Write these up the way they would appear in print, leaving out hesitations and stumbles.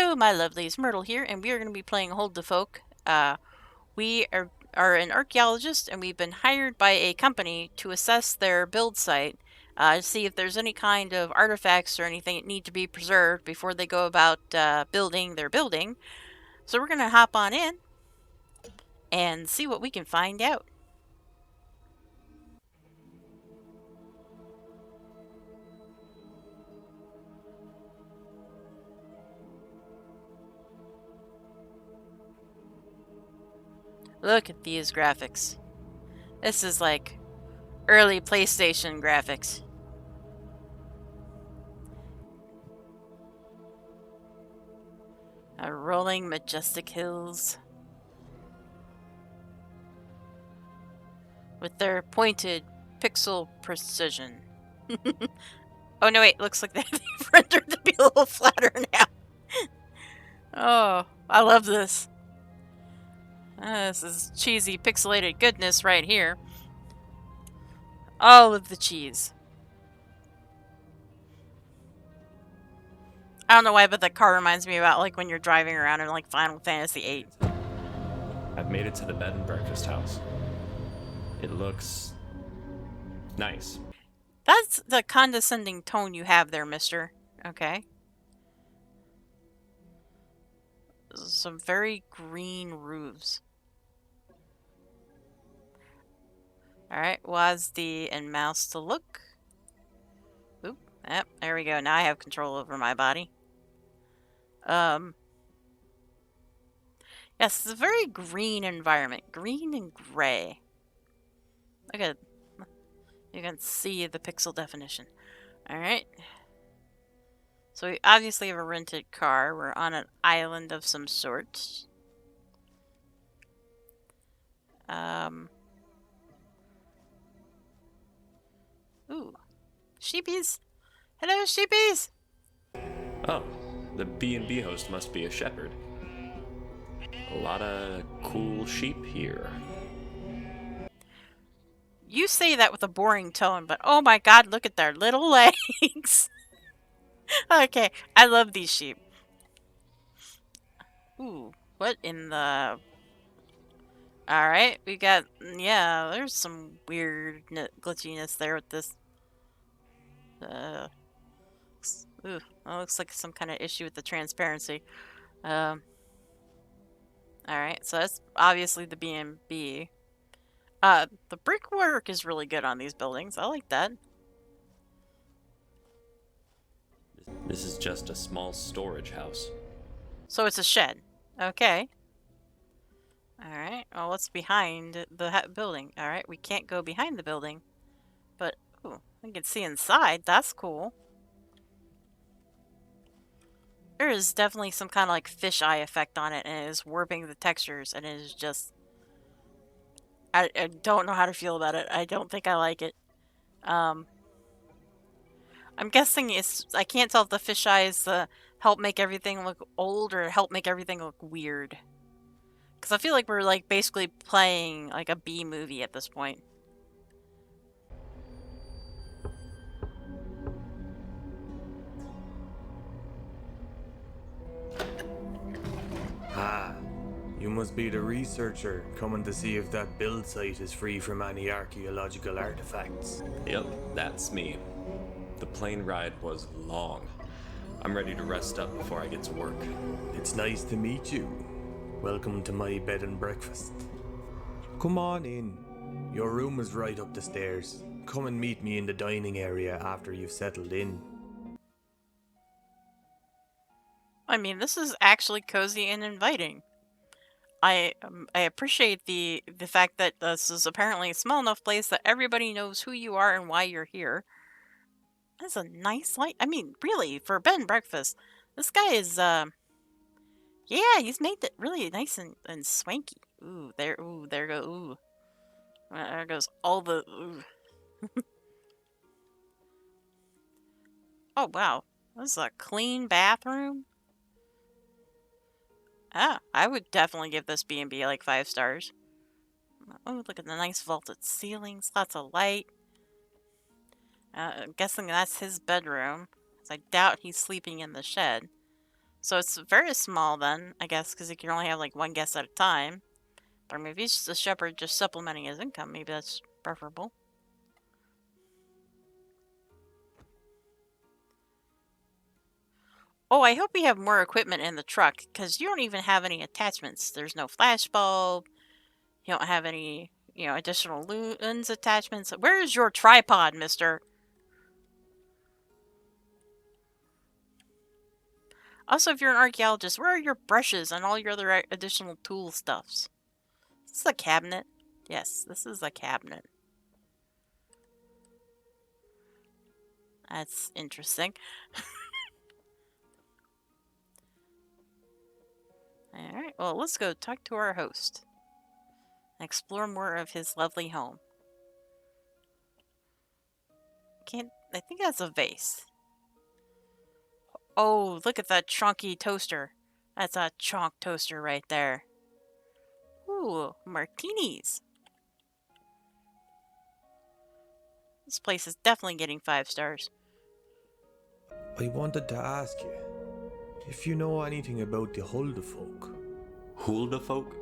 Hello, my lovelies. Myrtle here, and we are going to be playing Huldufolk. We are an archaeologist, and we've been hired by a company to assess their build site, to see if there's any kind of artifacts or anything that need to be preserved before they go about building their building. So we're going to hop on in and see what we can find out. Look at these graphics. This is like early PlayStation graphics. Rolling majestic hills with their pointed pixel precision. Oh no, wait, looks like they've rendered to be a little flatter now. Oh, I love this. This is cheesy pixelated goodness right here. All of the cheese. I don't know why, but that car reminds me about like when you're driving around in like Final Fantasy VIII. I've made it to the bed and breakfast house. It looks nice. That's the condescending tone you have there, mister. Okay. Some very green roofs. Alright, WASD and mouse to look. Oop, yep, there we go. Now I have control over my body. Yes, it's a very green environment. Green and gray. Look at, you can see the pixel definition. Alright. So we obviously have a rented car. We're on an island of some sort. Ooh. Sheepies! Hello, sheepies! Oh, the B&B host must be a shepherd. A lot of cool sheep here. You say that with a boring tone, but oh my god, look at their little legs! Okay, I love these sheep. Ooh, what in the... Alright, we got... Yeah, there's some weird glitchiness there with this. Ooh, that looks like some kind of issue with the transparency. Alright, so that's obviously the B&B. The brickwork is really good on these buildings. I like that. This is just a small storage house. So it's a shed. Okay. Alright, well, what's behind the building? Alright, we can't go behind the building. But, ooh, we can see inside. That's cool. There is definitely some kind of like fisheye effect on it, and it is warping the textures, and it is just... I don't know how to feel about it. I don't think I like it. I'm guessing it's... I can't tell if the fisheyes help make everything look old or help make everything look weird. Because I feel like we're like basically playing like a B movie at this point. Ah, you must be the researcher coming to see if that build site is free from any archaeological artifacts. Yep, that's me. The plane ride was long. I'm ready to rest up before I get to work. It's nice to meet you. Welcome to my bed and breakfast. Come on in. Your room is right up the stairs. Come and meet me in the dining area after you've settled in. I mean, this is actually cozy and inviting. I appreciate the fact that this is apparently a small enough place that everybody knows who you are and why you're here. That's a nice light. I mean, really, for a bed and breakfast, this guy is yeah, he's made it really nice and swanky. Ooh, there goes ooh. There goes all the ooh. Oh wow. This is a clean bathroom. Ah, I would definitely give this B&B like 5 stars. Oh, look at the nice vaulted ceilings, lots of light. I'm guessing that's his bedroom. I doubt he's sleeping in the shed. So it's very small then, I guess, because he can only have like one guest at a time. Or maybe he's just a shepherd just supplementing his income. Maybe that's preferable. Oh, I hope we have more equipment in the truck, because you don't even have any attachments. There's no flash bulb. You don't have any, additional lens attachments. Where is your tripod, mister? Also, if you're an archaeologist, where are your brushes and all your other additional tool stuffs? This is a cabinet. Yes, this is a cabinet. That's interesting. Alright, well, let's go talk to our host and explore more of his lovely home. I think that's a vase. Oh, look at that chunky toaster. That's a chunk toaster right there. Ooh, martinis. This place is definitely getting 5 stars. I wanted to ask you if you know anything about the Huldufolk. Huldufolk?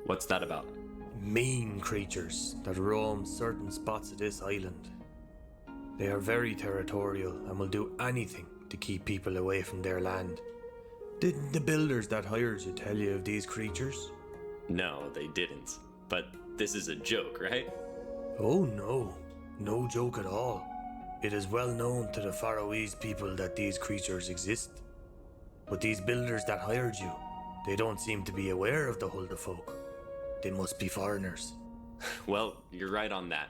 What's that about? Mean creatures that roam certain spots of this island. They are very territorial and will do anything to keep people away from their land. Didn't the builders that hired you tell you of these creatures? No, they didn't. But this is a joke, right? Oh no, no joke at all. It is well known to the Faroese people that these creatures exist. But these builders that hired you, they don't seem to be aware of the Huldufolk. They must be foreigners. Well, you're right on that.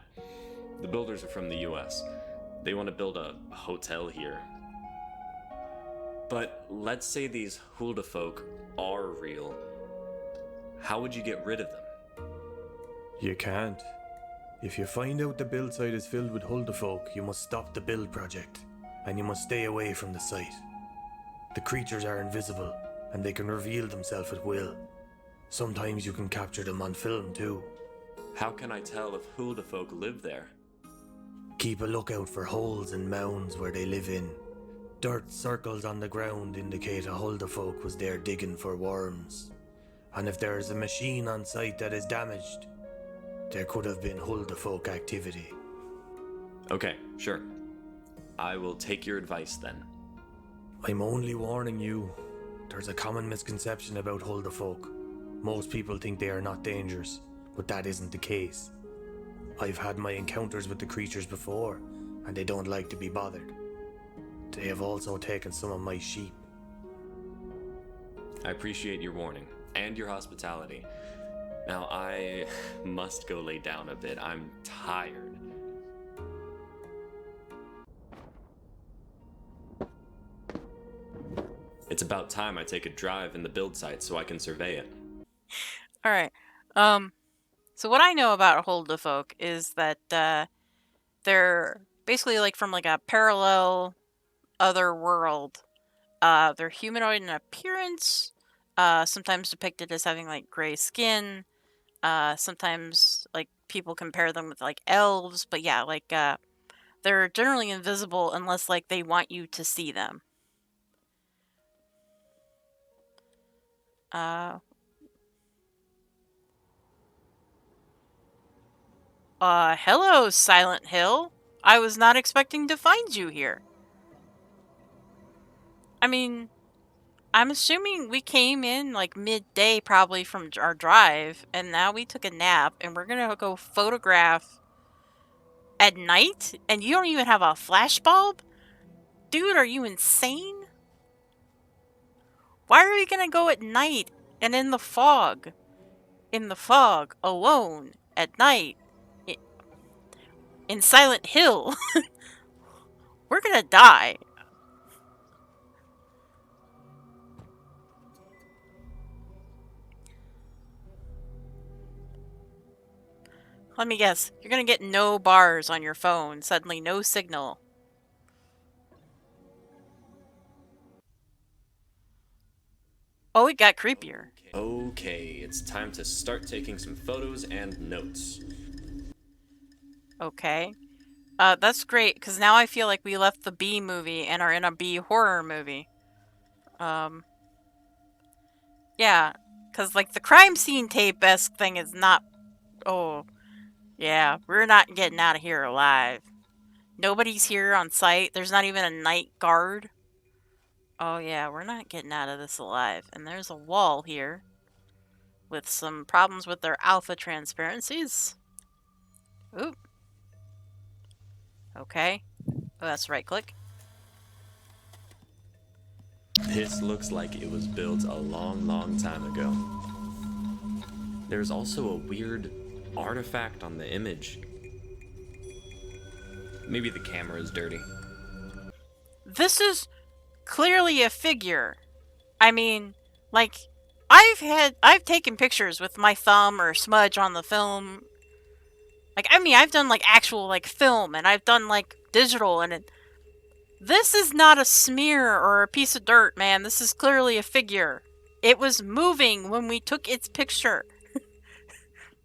The builders are from the US. They want to build a hotel here. But let's say these Huldufolk are real. How would you get rid of them? You can't. If you find out the build site is filled with Huldufolk, you must stop the build project, and you must stay away from the site. The creatures are invisible, and they can reveal themselves at will. Sometimes you can capture them on film too. How can I tell if Huldufolk live there? Keep a lookout for holes and mounds where they live in. Dirt circles on the ground indicate a Huldufolk was there digging for worms. And if there is a machine on site that is damaged, there could have been Huldufolk activity. Okay, sure. I will take your advice then. I'm only warning you. There's a common misconception about Huldufolk. Most people think they are not dangerous, but that isn't the case. I've had my encounters with the creatures before, and they don't like to be bothered. They have also taken some of my sheep. I appreciate your warning and your hospitality. Now I must go lay down a bit. I'm tired. It's about time I take a drive in the build site so I can survey it. Alright. So what I know about Huldufolk is that they're basically like from like a parallel other world. They're humanoid in appearance, sometimes depicted as having like gray skin. Sometimes like people compare them with like elves, but yeah, like they're generally invisible unless like they want you to see them. Hello, Silent Hill. I was not expecting to find you here. I mean, I'm assuming we came in like midday probably from our drive, and now we took a nap, and we're gonna go photograph at night? And you don't even have a flash bulb? Dude, are you insane? Why are we gonna go at night and in the fog? In the fog, alone, at night, in Silent Hill? We're gonna die. Let me guess, you're gonna get no bars on your phone, suddenly no signal. Oh, it got creepier. Okay, it's time to start taking some photos and notes. Okay. That's great, because now I feel like we left the B movie and are in a B horror movie. Um, yeah, because, like, the crime scene tape-esque thing is not... Oh, yeah, we're not getting out of here alive. Nobody's here on site. There's not even a night guard. Oh, yeah, we're not getting out of this alive. And there's a wall here with some problems with their alpha transparencies. Oop. Okay. Oh, that's right click. This looks like it was built a long, long time ago. There's also a weird artifact on the image. Maybe the camera is dirty. This is clearly a figure. I mean, like, I've taken pictures with my thumb or smudge on the film. Like, I mean, I've done, like, actual, like, film, and I've done, like, digital, and this is not a smear or a piece of dirt, man. This is clearly a figure. It was moving when we took its picture.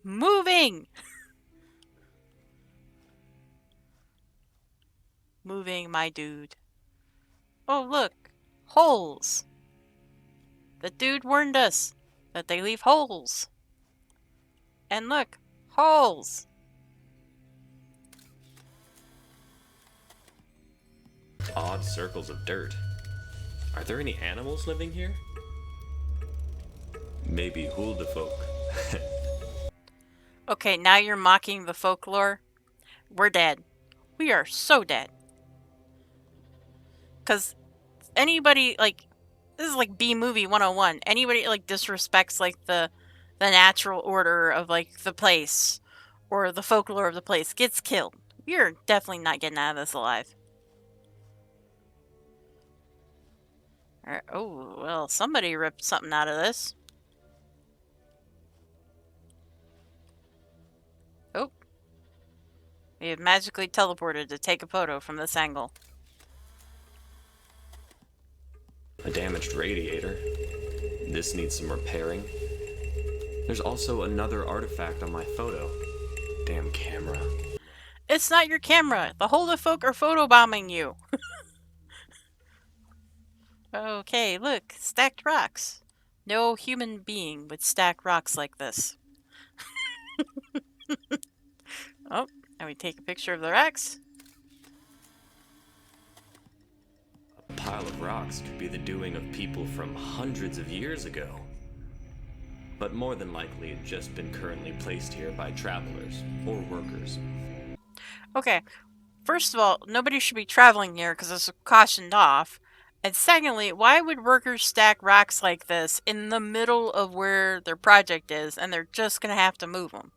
Moving! Moving, my dude. Oh, look. Holes. The dude warned us that they leave holes. And look. Holes. Odd circles of dirt. Are there any animals living here? Maybe Huldufolk. Okay, now you're mocking the folklore. We're dead. We are so dead. Because anybody, like, this is like B-movie 101. Anybody, like, disrespects, like, the natural order of, like, the place or the folklore of the place gets killed. We are definitely not getting out of this alive. Alright, oh, well, somebody ripped something out of this. Oh. We have magically teleported to take a photo from this angle. A damaged radiator. This needs some repairing. There's also another artifact on my photo. Damn camera. It's not your camera. The Huldufolk are photobombing you. Okay, look. Stacked rocks. No human being would stack rocks like this. Oh, and we take a picture of the rocks. A pile of rocks could be the doing of people from hundreds of years ago. But more than likely, it's just been currently placed here by travelers or workers. Okay, first of all, nobody should be traveling here because it's cautioned off. And secondly, why would workers stack rocks like this in the middle of where their project is and they're just going to have to move them?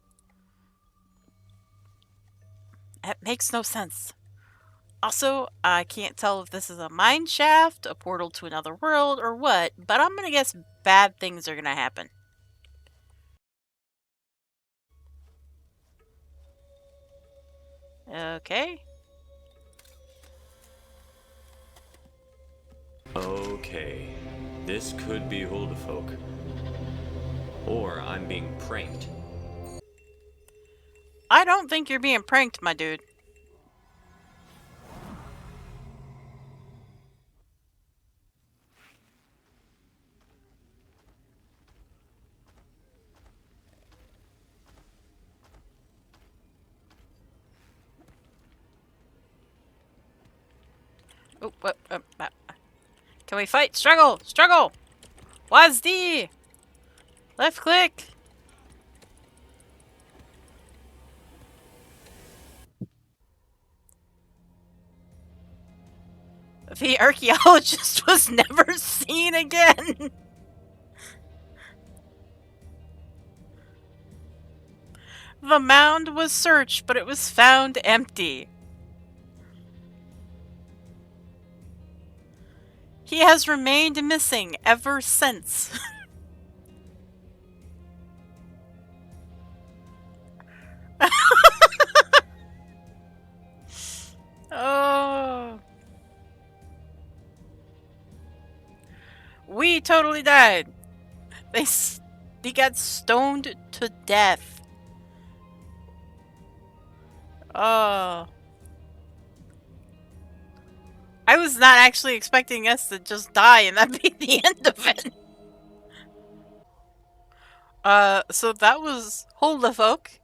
That makes no sense. Also, I can't tell if this is a mine shaft, a portal to another world, or what, but I'm going to guess bad things are going to happen. Okay. Okay, this could be Huldufolk. Or I'm being pranked. I don't think you're being pranked, my dude. Oh, what? Can we fight? Struggle! Struggle! WASD! Left click! The archeologist was never seen again! The mound was searched, but it was found empty. He has remained missing ever since. Oh. We totally died. They got stoned to death. Oh. I was not actually expecting us to just die and that be the end of it. So that was Huldufolk.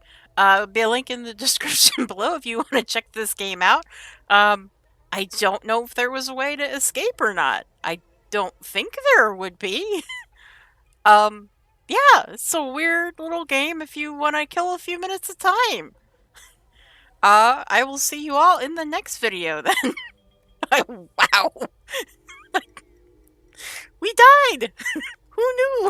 Be a link in the description below if you want to check this game out. I don't know if there was a way to escape or not. I don't think there would be. Yeah, it's a weird little game if you want to kill a few minutes of time. I will see you all in the next video then. Wow. We died! Who knew?